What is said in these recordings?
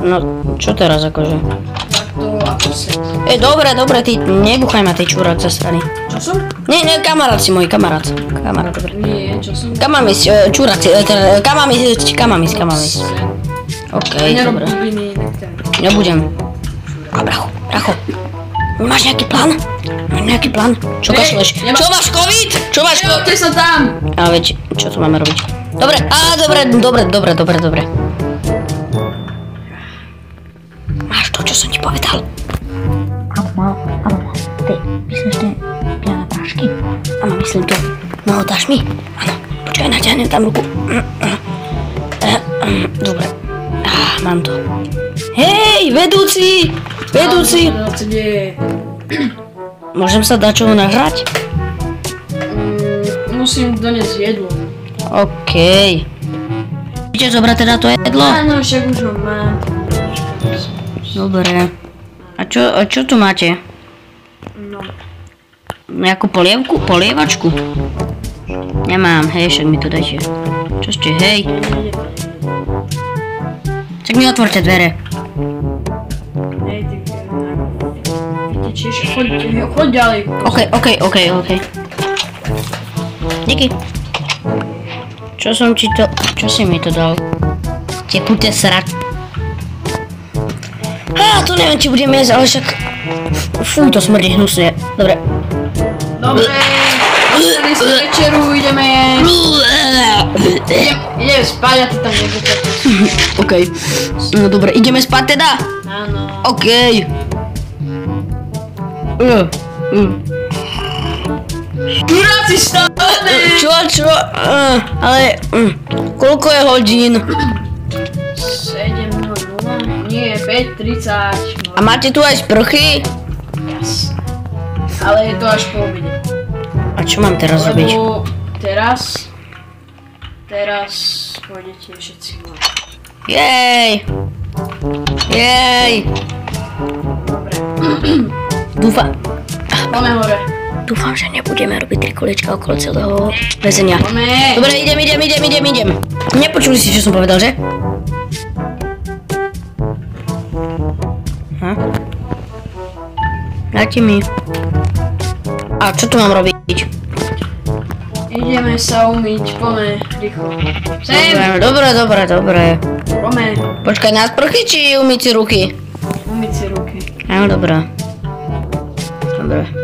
No, čo teraz akože? Takto ako sex. Dobre, ty nebuchaj ma, ty čurák zasraný. Čo som? Nie, kamarát si môj, kamarát. Kamarát, dobre. Nie, čo som? Kamamis, čurák, kamamis. OK, dobre. Nebudem. A bracho. Máš nejaký plán? Čo kašleš? Čo máš COVID? Ty sa tam! A veď, čo tu máme robiť? Dobre, dobre. Máš to, čo som ti povedal? Áno. Ty, myslíš tie piané prášky? Áno, myslím to. No, dáš mi? Áno, počkaj, natiahnem tam ruku. Dobre. Mám to. Hej, vedúci! Môžem sa dať čoho nahrať? Musím doniesť jedlo. OK. Chcete zobrať teda to jedlo? Áno, však už ho mám. Dobre. A čo tu máte? No. Nejakú polievačku? Nemám, hej, však mi to dajte. Čo ste, hej? Tak mi otvorte dvere. Hej, ty tečíš, choď ďalej. OK. Díky. Čo si mi to dal? Tekuté srak. To neviem, či budem jesť, ale však... Fuj, to smrdí hnusne. Dobre. Dostali sme večeru, ideme spať a ty tam nebudeš. OK. No dobre, ideme spať teda? Áno. OK. Duráci stále! Čo? Ale... Koľko je hodín? 7:00? Nie, 5:30. A máte tu aj sprchy? Yes. Ale je to až po obede. A čo mám teraz robiť? Lebo teraz pôjdete všetci von. Jej! Dobre. Poďme hore. Dúfam, že nebudeme robiť 3 koliečka okolo celého väzenia. Poďme. Dobre, idem. Nepočuli si, čo som povedal, že? Dajte mi. A čo tu mám robiť? Ideme sa umyť, poďme, rýchlo. Sem! Dobre. Poďme. Počkaj, na sprchy či umyť si ruky? Umyť si ruky. Áno, dobre.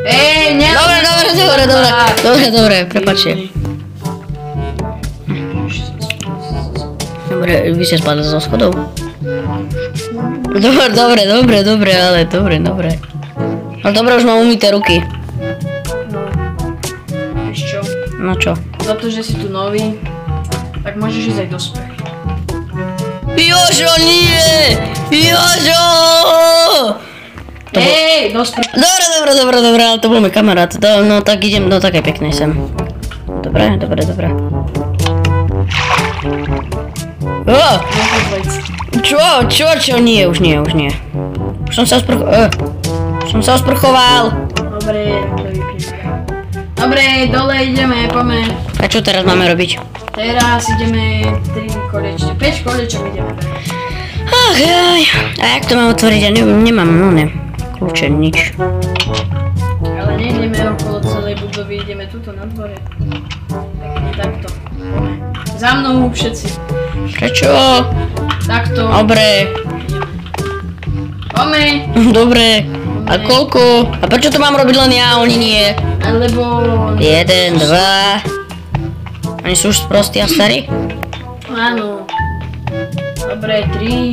Ej, Dobre, prepáčte. Dobre, vy ste spadli zo schodov? Dobre, ale dobre. No dobre, už mám umyté ruky. No, vieš čo? No čo? Za to, že si tu nový, tak môžeš ísť aj do sprchy. Jožo, nie! Jožo! Hej, do sprchy. Dobre, ale to bol môj kamarát. No tak idem do takej peknej sem. Dobre. Čo? Nie, už nie. Už som sa osprchoval. Dobre, dole ideme, poďme. A čo teraz máme robiť? Teraz ideme 3 kolečka, 5 kolečok ideme. Ach jaj, a jak to mám otvoriť? Ja nemám, kľúče, nič. Ale nejdeme okolo celej budovy, ideme tuto na dvore. Takto, poďme. Za mnou všetci. Prečo? Takto. Dobre. Poďme. Dobre. A koľko? A prečo to mám robiť len ja, oni nie? Lebo... 1, 2... Oni sú už sprostí a starí? Áno. Dobre, 3...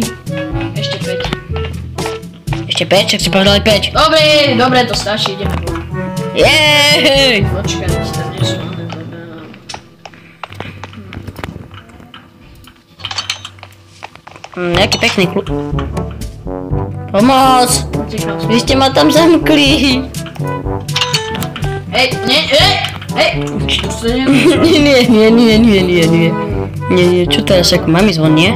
Ešte 5. Ešte 5? Čak si povedali 5. Dobre, to stačí, ideme von. Jej! Počkaj, tam nie sú one dobre. Nejaký pekný kľúč. Pomoc! Vy ste ma tam zamkli. Hej! Nie, čo teraz, však mám ísť von, nie?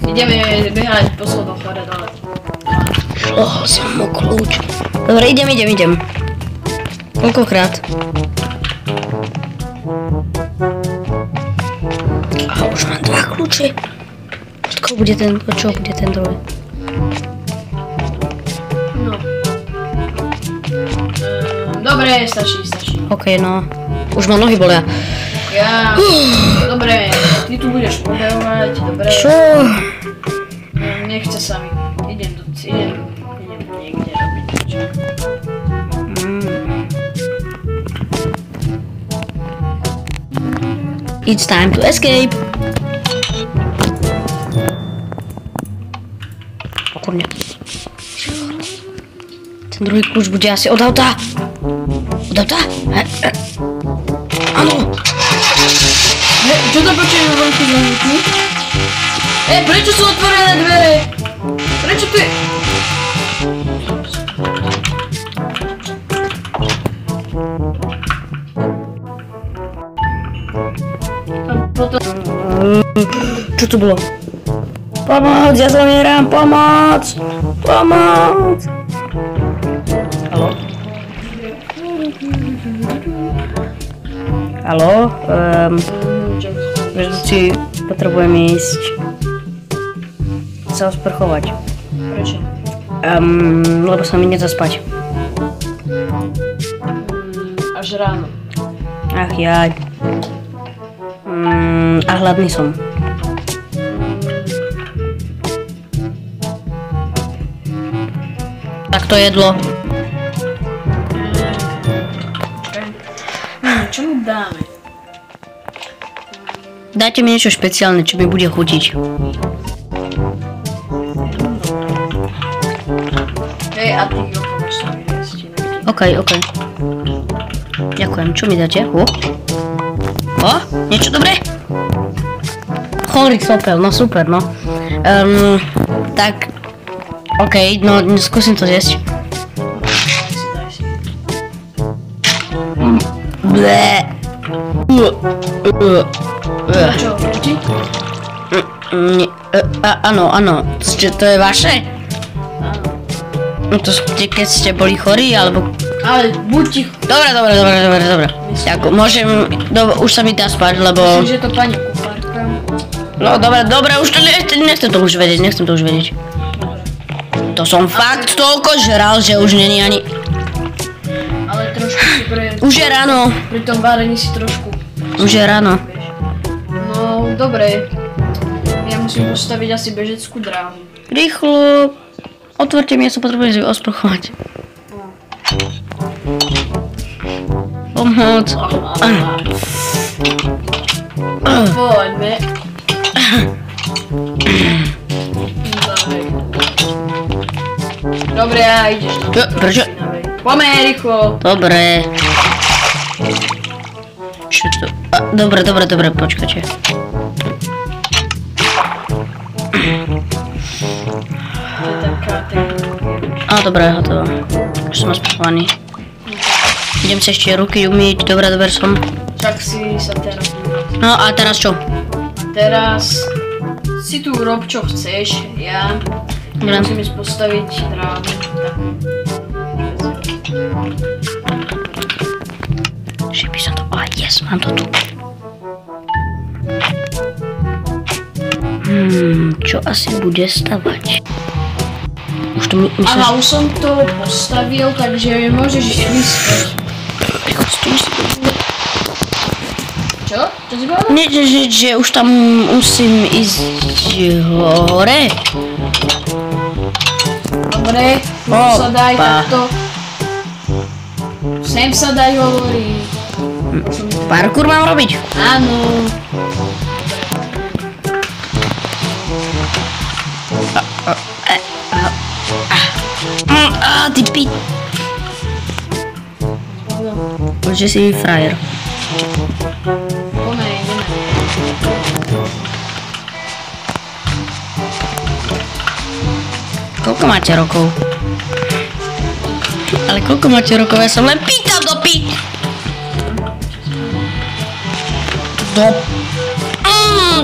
Ideme behať po slodoch hore dole. Som mu kľúč. Dobre, idem. Koľkokrát? A už mám 2 kľúče. Čo bude ten druhý? No. Dobre, stačí. OK, no. Už ma nohy bolia. Dobre, ty tu budeš pobehovať, dobre. Čo? Nechce sa mi. Idem niekde robiť niečo. It's time to escape. Kurňa. Ten druhý kľúč bude asi od auta. Áno. Čo to počujem vonku zvonky? Prečo sú otvorené dvere? Prečo ty? Čo to bolo? Pomoc, ja zomieram, pomoc! Haló? Vieš, si potrebujem ísť sa osprchovať. Prečo? Lebo sa mi nedá spať. Až ráno. Ach jaj. A hladný som. Tak to jedlo. Čo mu dáme? Dajte mi niečo špeciálne, čo mi bude chutiť. A ty máš sa mi jesť. OK. Ďakujem, čo mi dáte? Niečo dobré? Chorý sopel, no super, no. Tak, OK, no skúsim to zjesť. Daj si. Blé. Čo, ti? Áno, to je vaše? No to keď ste boli chorí, alebo... Ale buď ticho. Dobre. Môžem, už sa mi dá spať, lebo... Myslím, že to pani kuchárka. No dobre, už to nechcem to už vedieť. Dobre. To som fakt toľko žral, že už není ani... Ale trošku si Už je ráno. Pri tom várení si trošku... Už je ráno. No, dobre. Ja musím postaviť asi bežeckú dráhu. Rýchlo. Otvorte mi, ja sa potrebujem si osprchovať. Pomoc. Poďme. Dobre, ideš na to. Prečo? Poďme rýchlo. Dobre. Čo to? Dobre, počkajte. To je taká technika. Dobre, hotovo. Už som osprchovaný. Idem si ešte ruky umyť, dobre som. Však si sa teraz umyť. No a teraz čo? Teraz si tu rob čo chceš, ja musím ísť postaviť dráhu. Že by som to... yes, mám to tu. Čo asi bude stavať? Už to myslím... Aha, už som to postavil, takže môžeš vyspať. Čo? Čo si povedal? Nie, že už tam musím ísť hore. Dobre, sa daj takto. Sem sa daj hovorí. Parkour mám robiť? Áno. Ty pi... Že si frajer. Poďme, ideme. Koľko máte rokov? Ale koľko máte rokov? Ja som len pýtal do pi...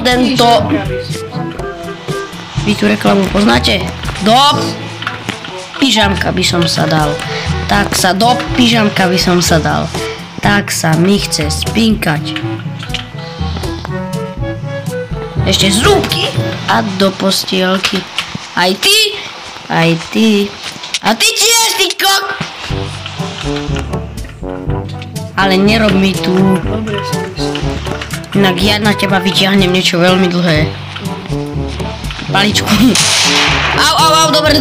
Tento... Vy tú reklamu poznáte? Do pyžamka by som sa dal. Tak sa do pyžamka by som sa dal. Tak sa mi chce spinkať. Ešte zrúbky. a do postielky. Aj ty. A ty tiež, ty kok. Ale nerob mi tu. Dobre som myslel. Inak ja na teba vyťahnem niečo veľmi dlhé. Paličku. Au, dobre.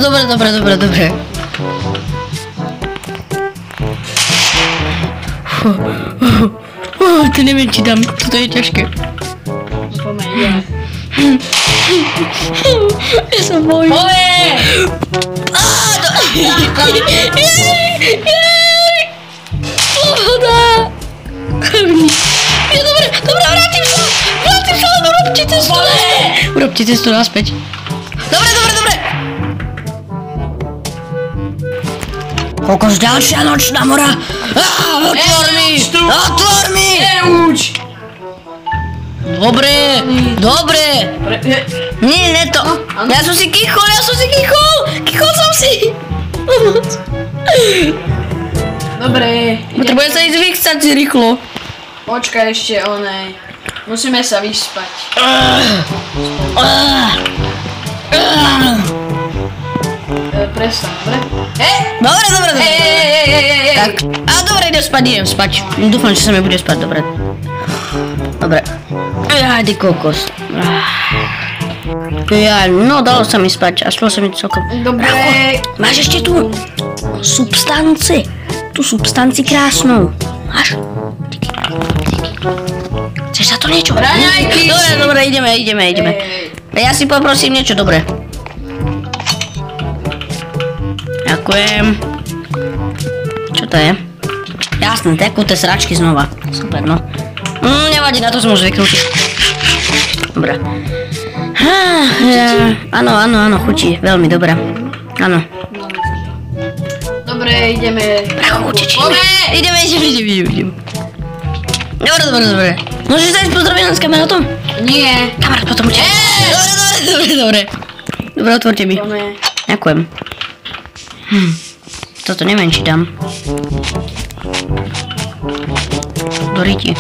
To neviem, či dám, toto je ťažké. Poďme, ideme. Ja sa bojím. Poďme! Sloboda. Dobre, vrátim sa, len urobte cestu naspäť. Dobre. Koľkož ďalšia nočná mora. Otvor mi. Neuč! Dobre. Nie to. Ja som si kýchol. Kýchol som si. Dobre. Potrebujem sa ísť vychcať rýchlo. Počkaj ešte, onej. Musíme sa vyspať. Prestaň, dobre? Dobre. Tak, a dobre, idem spať. Dúfam, že sa mi bude spať, dobre. Aj, ty kokos. No, dalo sa mi spať, aspoň sa mi celkom... Dobre. Máš ešte tú substanci. Tú substanci krásnou. Máš? Chceš za to niečo? Raňajky! Dobre, ideme. Ja si poprosím niečo, dobre. Ďakujem. Čo to je? Jasné, tekuté sračky znova. Super, no. Nevadí, na to som už zvyknutý. Dobre. Áno, chutí. Veľmi dobré. Áno. Dobre, ideme. Utečíme. Ideme. Dobre. Môžeš dať pozdravenie s kamarátom? Nie. Kamarát potom uteče. Dobre. Dobre, otvorte mi. Poďme. Ďakujem. Toto neviem, či dám. Do riti.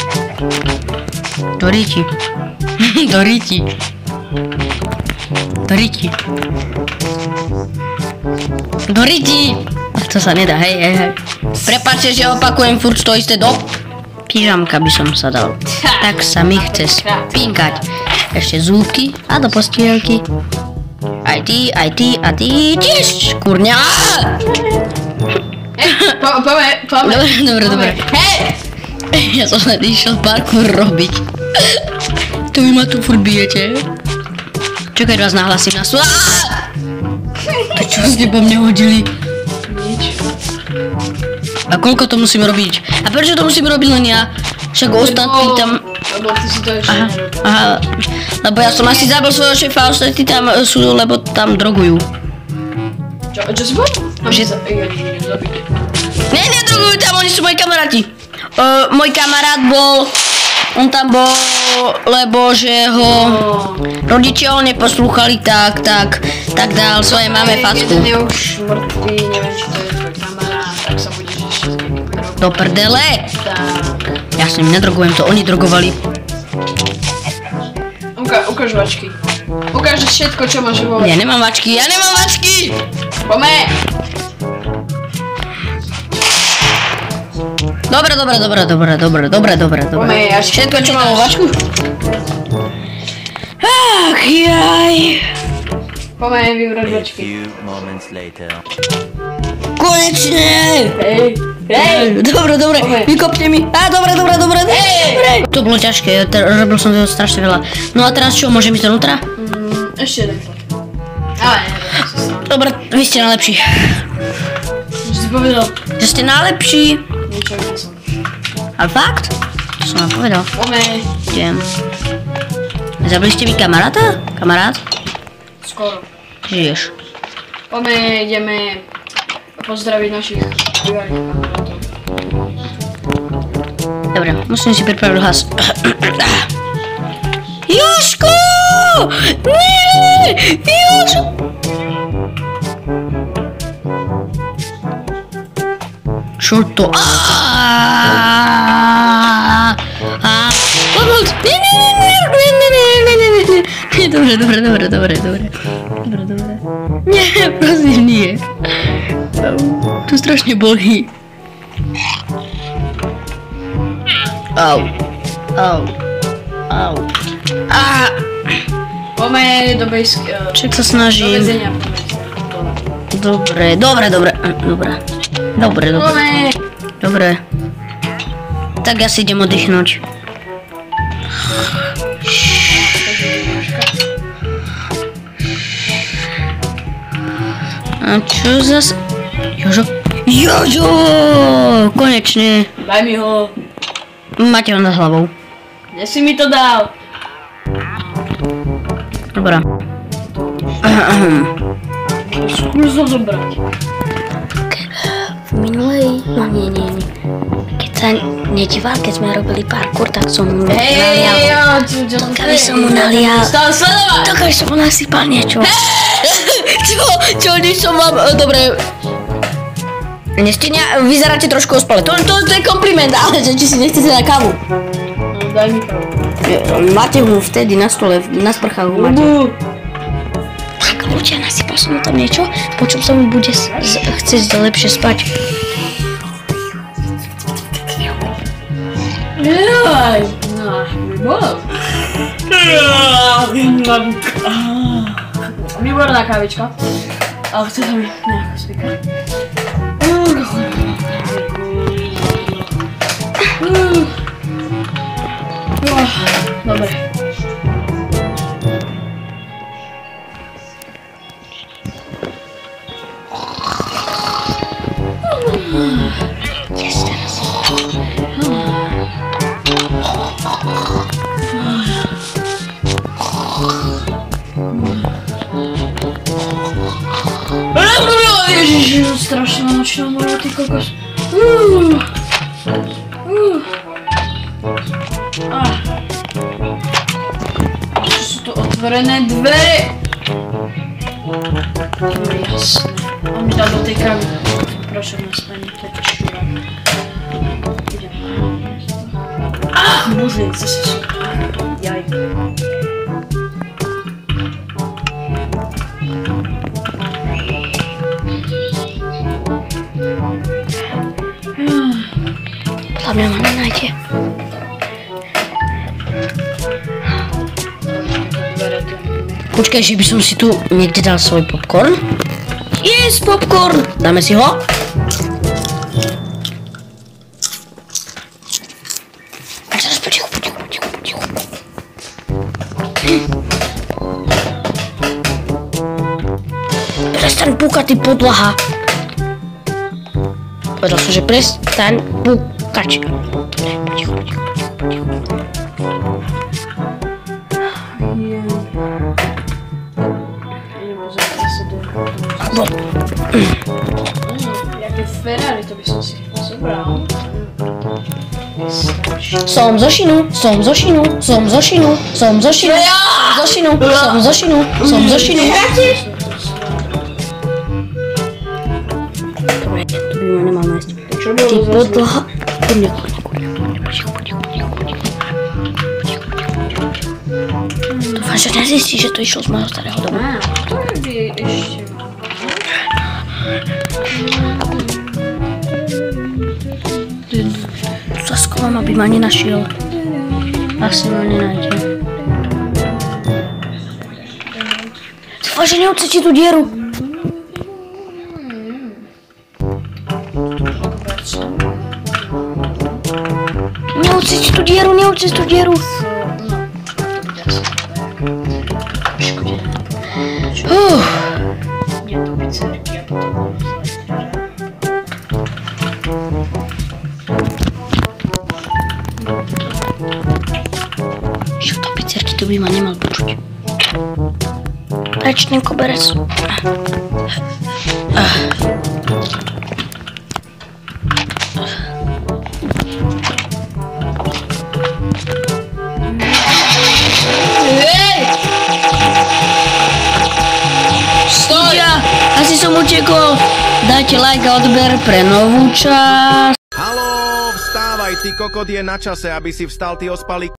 To sa nedá, hej. Prepáčte, že opakujem furt to isté do pyžamka by som sa dal. Tak sa mi chce spinkať. Ešte zúbky a do postielky. Aj ty tiež, kurňa. Dobre. Hej! Ja som len išiel parkour robiť. To vy ma tu furt bijete. Čakaj, vás nahlasím na súd. To čo ste po mne hodili? Nič. A koľko to musím robiť? A prečo to musím robiť len ja? Však ostatní tam... Lebo ty si to ešte nerobil. Aha, lebo ja som asi zabil svojho šéfa a ostatní tam sú, lebo tam drogujú. Čo si povedal? Nedrogujú tam, oni sú moji kamaráti. Môj kamarát bol... On tam bol, lebo že ho rodičia ho neposlúchali, tak dal svojej mame facku. Jeden je už mŕtvý, neviem, či to je tvoj kamarát, tak sa budeš ešte s niekým robiť. Do prdele! Tak. Ja s ním nedrogujem, to oni drogovali. Ukáž vačky. Ukáž všetko, čo máš vo vačky. Ja nemám vačky! Poďme! Dobre. Poďme, ja Všetko, čo mám vo vačku? Ach, jaj. Poďme vybrať vačky. Konečne! Hej! Dobre, vykopte mi. Dobre. To bolo ťažké, robil som toho strašne veľa. No a teraz čo, môžem ísť donútra? Ešte jeden poď. Ale neviem, čo sa stane. Dobre, vy ste najlepší. Čo si povedal? Že ste najlepší. Niečo nie som. Ale fakt? To som vám povedal. Poďme. Idem. Zabili ste mi kamaráta? Kamarát? Skoro. Žiješ. Poďme, ideme pozdraviť našich bývalých kamarátov. Dobre, musím si pripraviť hlas. Jožko! Nie! Jožko! Čo to? Pomoc! Nie, Dobre. Nie, prosím, nie. To strašne bolí. Au. Poďme do bejsk... Čak sa do snažím. väzenia. Dobre. Dobre. Tak ja si idem oddychnúť. A čo zas... Jožo! Konečne. Daj mi ho. Máte ho nad hlavou. Kde si mi to dal? Dobrá. Skús ho zobrať. V minulej, no nie. Keď sa nedíval, keď sme robili parkour, tak som mu nalial. Aby som mu nalial. Tak aby som mu nasypal niečo. Čo, nič som vám... Dobre. Vyzeráte trošku ospale. To je kompliment, ale či si nechcete na kávu. No, daj mi kávu. Máte ho vtedy na stole, na sprchách ho máte. Tak ľudia, nasypal som mu tam niečo, po čom sa mu bude chcieť lepšie spať. Jaj, náš výbor. Výborná kávička. Ale chce sa mi nejako spíkať. Dobre. Yes, teraz. Ježiš, strašná nočná mora, ty kokos. Sú to otvorené dvere. Jasné. On mi dal do tej kávy. Prosím, nastane, to je čurák. Idem. Bože, zase sú. Jaj. Podľa mňa ma nenájde. Počkaj, že by som si tu niekde dal svoj popcorn. Yes, popcorn! Dáme si ho. A teraz potichu. Prestaň púkať, ty podlaha. Povedal som, že prestaň púkať. Potichu. Jaké Ferrari, to by som si zobral. Som zo Šinu. Dobre, tu by ma nemal nájsť. Ty podlaha. Kľudne. Dúfam, že nezistí, že to išlo z môjho starého domu. To by ešte mal. Sa skovám, aby ma nenašiel. Asi ma nenájde. Dúfam, že neodcíti tú dieru. Neodcíti tú dieru. Je to pizzerky a potom Čo to pizzerky, to by ma nemal počuť. Preč ten koberec. Asi som utekol. Dajte like a odber pre novú časť. Haló, vstávaj, ty kokot, je na čase, aby si vstal, ty ospalý